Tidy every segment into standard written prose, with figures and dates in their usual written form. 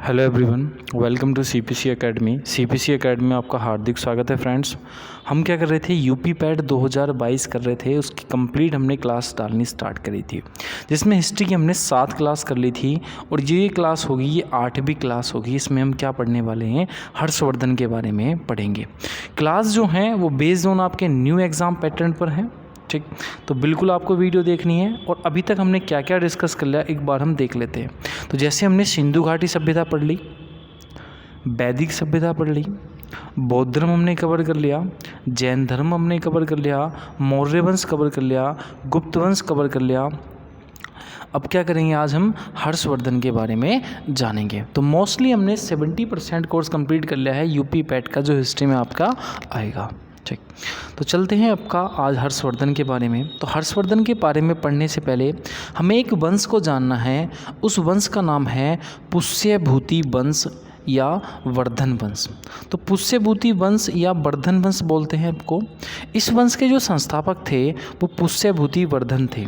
Hello everyone, welcome to CPC Academy. CPC Academy में आपका हार्दिक स्वागत है फ्रेंड्स। हम क्या कर रहे थे, यूपी पैट 2022 कर रहे थे, उसकी कंप्लीट हमने क्लास डालनी स्टार्ट करी थी, जिसमें हिस्ट्री की हमने 7 क्लास कर ली थी और ये क्लास होगी, ये 8वीं क्लास होगी। इसमें हम क्या पढ़ने वाले हैं, हर्षवर्धन के बारे में पढ़ेंगे। क्लास जो हैं वो बेस्ड ऑन आपके न्यू एग्ज़ाम पैटर्न पर हैं, ठीक। तो बिल्कुल आपको वीडियो देखनी है। और अभी तक हमने क्या क्या डिस्कस कर लिया एक बार हम देख लेते हैं। तो जैसे हमने सिंधु घाटी सभ्यता पढ़ ली, वैदिक सभ्यता पढ़ ली, बौद्ध धर्म हमने कवर कर लिया, जैन धर्म हमने कवर कर लिया, मौर्य वंश कवर कर लिया, गुप्त वंश कवर कर लिया। अब क्या करेंगे, आज हम हर्षवर्धन के बारे में जानेंगे। तो मोस्टली हमने 70% कोर्स कंप्लीट कर लिया है यूपी पैट का, जो हिस्ट्री में आपका आएगा, ठीक। तो चलते हैं आपका आज हर्षवर्धन के बारे में। तो हर्षवर्धन के बारे में पढ़ने से पहले हमें एक वंश को जानना है। उस वंश का नाम है पुष्यभूति वंश या वर्धन वंश। तो पुष्यभूति वंश या वर्धन वंश बोलते हैं आपको। इस वंश के जो संस्थापक थे वो पुष्यभूति वर्धन थे,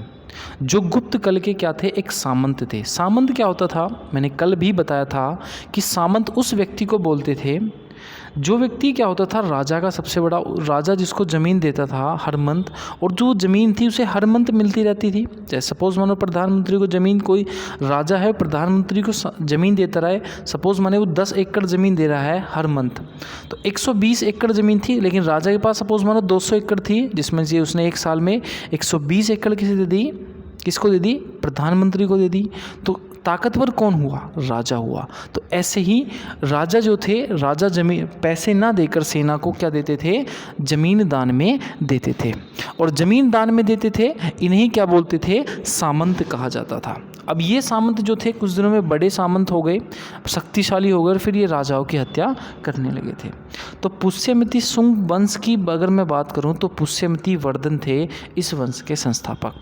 जो गुप्त कल के क्या थे, एक सामंत थे। सामंत क्या होता था, मैंने कल भी बताया था कि सामंत उस व्यक्ति को बोलते थे जो व्यक्ति क्या होता था, राजा का सबसे बड़ा राजा, जिसको ज़मीन देता था हर मंथ, और जो ज़मीन थी उसे हर मंथ मिलती रहती थी। जैसे सपोज़ मानो प्रधानमंत्री को ज़मीन, कोई राजा है प्रधानमंत्री को ज़मीन देता रहा है, सपोज़ माने वो 10 एकड़ ज़मीन दे रहा है हर मंथ। तो 120 एकड़ ज़मीन थी, लेकिन राजा के पास सपोज़ मानो 200 एकड़ थी, जिसमें से उसने एक साल में 120 एकड़ किसे दे दी, किसको दे दी, प्रधानमंत्री को दे दी। तो ताकतवर कौन हुआ, राजा हुआ। तो ऐसे ही राजा जो थे, राजा जमीन पैसे ना देकर सेना को क्या देते थे, जमीन दान में देते थे। और जमीन दान में देते थे, इन्हें क्या बोलते थे, सामंत कहा जाता था। अब ये सामंत जो थे कुछ दिनों में बड़े सामंत हो गए, शक्तिशाली हो गए, और फिर ये राजाओं की हत्या करने लगे थे। तो पुष्यमिति शुंग वंश की अगर मैं बात करूं तो पुष्यमिति वर्धन थे इस वंश के संस्थापक।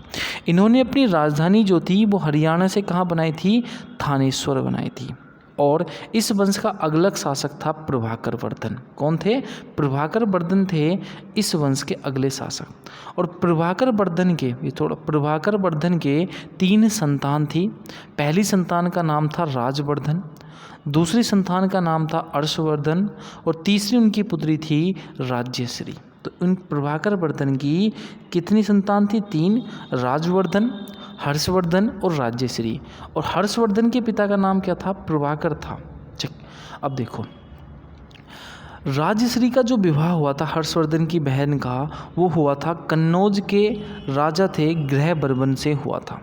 इन्होंने अपनी राजधानी जो थी वो हरियाणा से कहाँ बनाई थी, थानेश्वर बनाई थी। और इस वंश का अगलग शासक था प्रभाकर वर्धन। कौन थे, प्रभाकर वर्धन थे इस वंश के अगले शासक। और प्रभाकर वर्धन के, ये थोड़ा, प्रभाकर वर्धन के 3 संतान थी। पहली संतान का नाम था राजवर्धन, दूसरी संतान का नाम था हर्षवर्धन, और तीसरी उनकी पुत्री थी राज्यश्री। तो उन प्रभाकर वर्धन की कितनी संतान थी, 3, राजवर्धन, हर्षवर्धन और राज्यश्री। और हर्षवर्धन के पिता का नाम क्या था, प्रभाकर था, ठीक। अब देखो, राज्यश्री का जो विवाह हुआ था हर्षवर्धन की बहन का, वो हुआ था कन्नौज के राजा थे ग्रहबर्मन से हुआ था।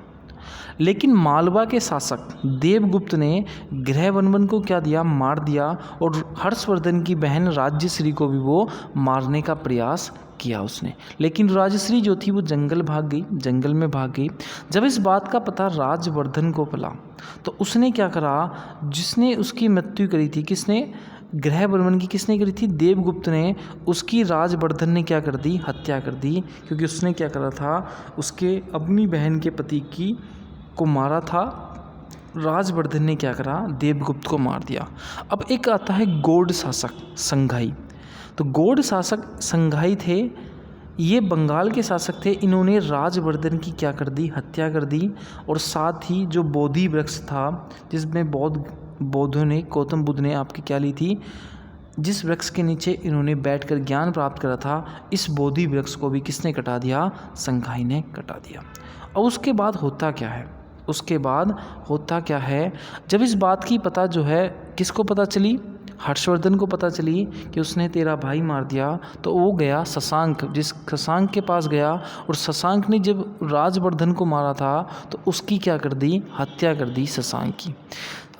लेकिन मालवा के शासक देवगुप्त ने ग्रहबर्मन को क्या दिया, मार दिया, और हर्षवर्धन की बहन राज्यश्री को भी वो मारने का प्रयास किया उसने। लेकिन राजश्री जो थी वो जंगल में भाग गई। जब इस बात का पता राजवर्धन को पड़ा तो उसने क्या करा, जिसने उसकी मृत्यु करी थी, किसने, ग्रहबर्मन की किसने करी थी, देवगुप्त ने, उसकी राजवर्धन ने क्या कर दी, हत्या कर दी। क्योंकि उसने क्या करा था, उसके अपनी बहन के पति की को मारा था। राजवर्धन ने क्या करा, देवगुप्त को मार दिया। अब एक आता है गौड़ शासक संघाई। तो गौड़ शासक संघाई थे, ये बंगाल के शासक थे। इन्होंने राजवर्धन की क्या कर दी, हत्या कर दी। और साथ ही जो बोधि वृक्ष था, जिसमें बौद्धों ने, गौतम बुद्ध ने आपकी क्या ली थी, जिस वृक्ष के नीचे इन्होंने बैठकर ज्ञान प्राप्त करा था, इस बोधि वृक्ष को भी किसने कटा दिया, संघाई ने कटा दिया। और उसके बाद होता क्या है, जब इस बात की पता जो है किसको पता चली, हर्षवर्धन को पता चली कि उसने तेरा भाई मार दिया, तो वो गया शशांक के पास गया। और शशांक ने जब राजवर्धन को मारा था तो उसकी क्या कर दी, हत्या कर दी शशांक की।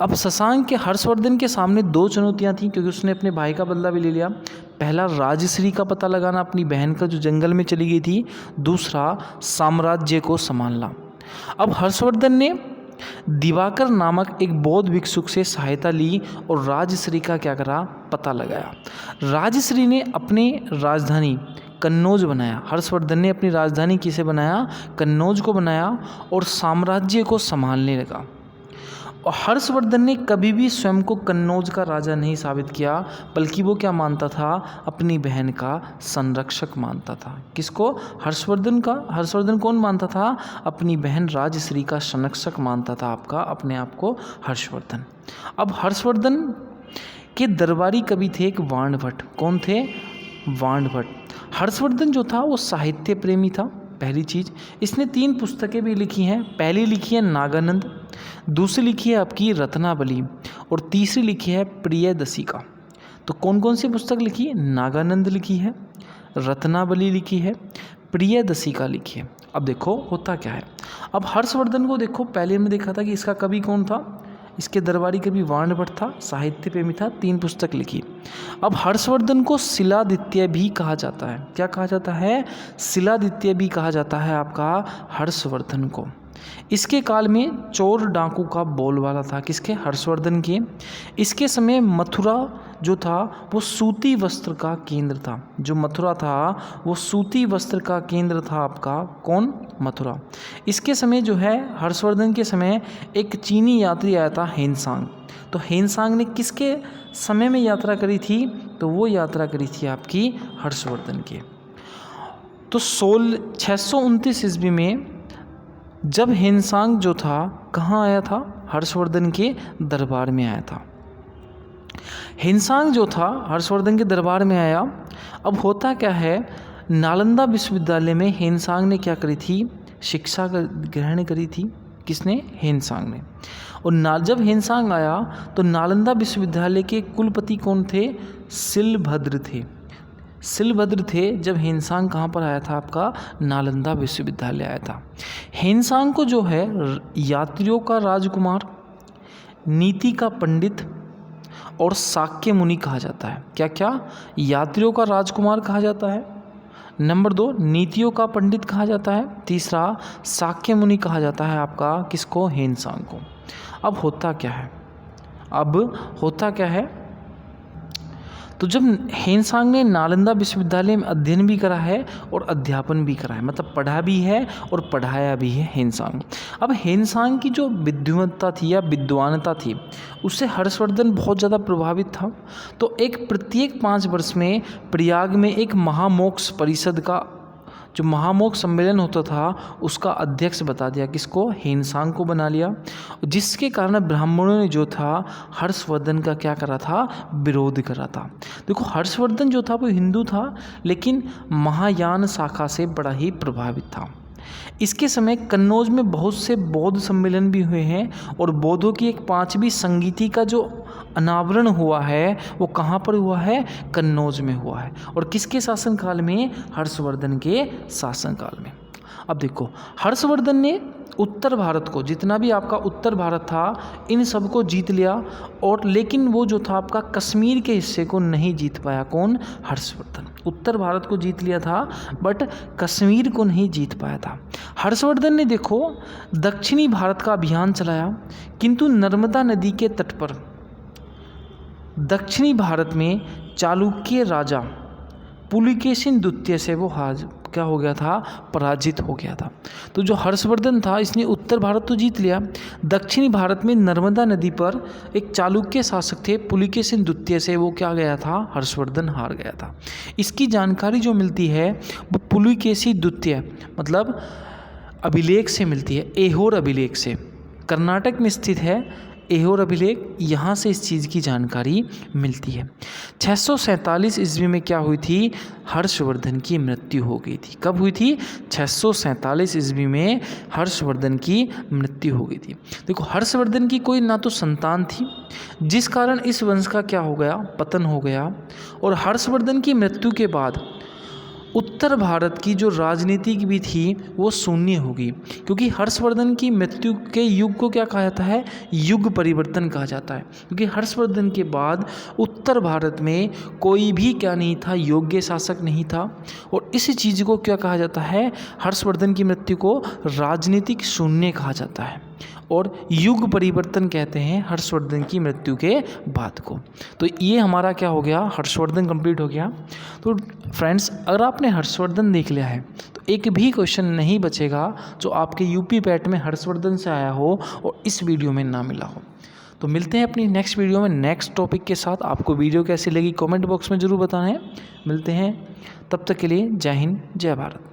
अब शशांक के हर्षवर्धन के सामने 2 चुनौतियां थीं, क्योंकि उसने अपने भाई का बदला भी ले लिया। पहला, राजश्री का पता लगाना, अपनी बहन का, जो जंगल में चली गई थी। दूसरा, साम्राज्य को संभालना। अब हर्षवर्धन ने दिवाकर नामक एक बौद्ध भिक्षुक से सहायता ली और राजश्री का क्या करा, पता लगाया। राजश्री ने अपनी राजधानी कन्नौज बनाया। हर्षवर्धन ने अपनी राजधानी किसे बनाया, कन्नौज को बनाया, और साम्राज्य को संभालने लगा। और हर्षवर्धन ने कभी भी स्वयं को कन्नौज का राजा नहीं साबित किया, बल्कि वो क्या मानता था, अपनी बहन का संरक्षक मानता था। किसको? हर्षवर्धन कौन मानता था? अपनी बहन राजश्री का संरक्षक मानता था आपका अपने आप को हर्षवर्धन। अब हर्षवर्धन के दरबारी कवि थे एक वाणभट्ट। कौन थे? वाणभट्ट। हर्षवर्धन जो था वो साहित्य प्रेमी था। पहली चीज़, इसने 3 पुस्तकें भी लिखी हैं। पहली लिखी है नागानंद, दूसरी लिखी है आपकी रत्नावली, और तीसरी लिखी है प्रियदर्शिका। तो कौन कौन सी पुस्तक लिखी है? नागानंद लिखी है, रत्नावली लिखी है, प्रियदर्शिका लिखी है। अब देखो होता क्या है। अब हर्षवर्धन को देखो, पहले हमने देखा था कि इसका कवि कौन था, इसके दरबारी कवि वाणभट्ट था, साहित्य प्रेमी था, 3 पुस्तक लिखी। अब हर्षवर्धन को शिलादित्य भी कहा जाता है। क्या कहा जाता है? शिलादित्य भी कहा जाता है आपका हर्षवर्धन को। इसके काल में चोर डाकू का बोलबाला था। किसके? हर्षवर्धन के। इसके समय मथुरा जो था वो सूती वस्त्र का केंद्र था। जो मथुरा था वो सूती वस्त्र का केंद्र था आपका। कौन? मथुरा। इसके समय जो है हर्षवर्धन के समय एक चीनी यात्री आया था हेनसांग। तो हेनसांग ने किसके समय में यात्रा करी थी? तो वो यात्रा करी थी आपकी हर्षवर्धन के। तो 629 ईस्वी में जब हेनसांग जो था कहाँ आया था? हर्षवर्धन के दरबार में आया था। हेनसांग जो था हर्षवर्धन के दरबार में आया। अब होता क्या है, नालंदा विश्वविद्यालय में हेनसांग ने क्या करी थी? शिक्षा ग्रहण करी थी। किसने? हेनसांग ने। और जब हेनसांग आया तो नालंदा विश्वविद्यालय के कुलपति कौन थे? शिलभद्र थे। शिलभद्र थे जब हेनसांग कहाँ पर आया था? आपका नालंदा विश्वविद्यालय आया था। हेनसांग को जो है यात्रियों का राजकुमार, नीति का पंडित और शाक्य मुनि कहा जाता है। क्या क्या? यात्रियों का राजकुमार कहा जाता है, नंबर 2 नीतियों का पंडित कहा जाता है, तीसरा शाक्य मुनि कहा जाता है आपका। किसको? हेनसांग को। अब होता क्या है, तो जब हेनसांग ने नालंदा विश्वविद्यालय में अध्ययन भी करा है और अध्यापन भी करा है, मतलब पढ़ा भी है और पढ़ाया भी है हेनसांग। अब हेनसांग की जो विद्वत्ता थी या विद्वानता थी उससे हर्षवर्धन बहुत ज़्यादा प्रभावित था। तो प्रत्येक 5 वर्ष में प्रयाग में एक महामोक्ष परिषद का जो महामोक्ष सम्मेलन होता था उसका अध्यक्ष बता दिया। किसको? हेनसांग को बना लिया, जिसके कारण ब्राह्मणों ने जो था हर्षवर्धन का क्या करा था? विरोध करा था। देखो हर्षवर्धन जो था वो हिंदू था, लेकिन महायान शाखा से बड़ा ही प्रभावित था। इसके समय कन्नौज में बहुत से बौद्ध सम्मेलन भी हुए हैं और बौद्धों की एक 5वीं संगीति का जो अनावरण हुआ है वो कहाँ पर हुआ है? कन्नौज में हुआ है। और किसके शासनकाल में? हर्षवर्धन के शासनकाल में। अब देखो हर्षवर्धन ने उत्तर भारत को, जितना भी आपका उत्तर भारत था, इन सबको जीत लिया, और लेकिन वो जो था आपका कश्मीर के हिस्से को नहीं जीत पाया। कौन? हर्षवर्धन। उत्तर भारत को जीत लिया था बट कश्मीर को नहीं जीत पाया था। हर्षवर्धन ने देखो दक्षिणी भारत का अभियान चलाया, किंतु नर्मदा नदी के तट पर दक्षिणी भारत में चालुक्य राजा पुलिकेशिन द्वितीय से वो क्या हो गया था? पराजित हो गया था। तो जो हर्षवर्धन था इसने उत्तर भारत तो जीत लिया, दक्षिणी भारत में नर्मदा नदी पर एक चालुक्य शासक थे पुलिकेशिन द्वितीय से वो क्या गया था? हर्षवर्धन हार गया था। इसकी जानकारी जो मिलती है वो पुलिकेशी द्वितीय मतलब अभिलेख से मिलती है, ऐहोर अभिलेख से। कर्नाटक में स्थित है ऐहोर अभिलेख, यहाँ से इस चीज़ की जानकारी मिलती है। 647 ईस्वी में क्या हुई थी? हर्षवर्धन की मृत्यु हो गई थी। कब हुई थी? 647 ईस्वी में हर्षवर्धन की मृत्यु हो गई थी। देखो हर्षवर्धन की कोई ना तो संतान थी, जिस कारण इस वंश का क्या हो गया? पतन हो गया। और हर्षवर्धन की मृत्यु के बाद उत्तर भारत की जो राजनीति भी थी वो शून्य होगी, क्योंकि हर्षवर्धन की मृत्यु के युग को क्या कहा जाता है? युग परिवर्तन कहा जाता है। क्योंकि हर्षवर्धन के बाद उत्तर भारत में कोई भी क्या नहीं था? योग्य शासक नहीं था। और इस चीज़ को क्या कहा जाता है? हर्षवर्धन की मृत्यु को राजनीतिक शून्य कहा जाता है और युग परिवर्तन कहते हैं हर्षवर्धन की मृत्यु के बाद को। तो ये हमारा क्या हो गया? हर्षवर्धन कंप्लीट हो गया। तो फ्रेंड्स अगर आपने हर्षवर्धन देख लिया है तो एक भी क्वेश्चन नहीं बचेगा जो आपके यूपी पैट में हर्षवर्धन से आया हो और इस वीडियो में ना मिला हो। तो मिलते हैं अपनी नेक्स्ट वीडियो में नेक्स्ट टॉपिक के साथ। आपको वीडियो कैसी लगी कमेंट बॉक्स में ज़रूर बताना है। मिलते हैं, तब तक के लिए जय हिंद जय भारत।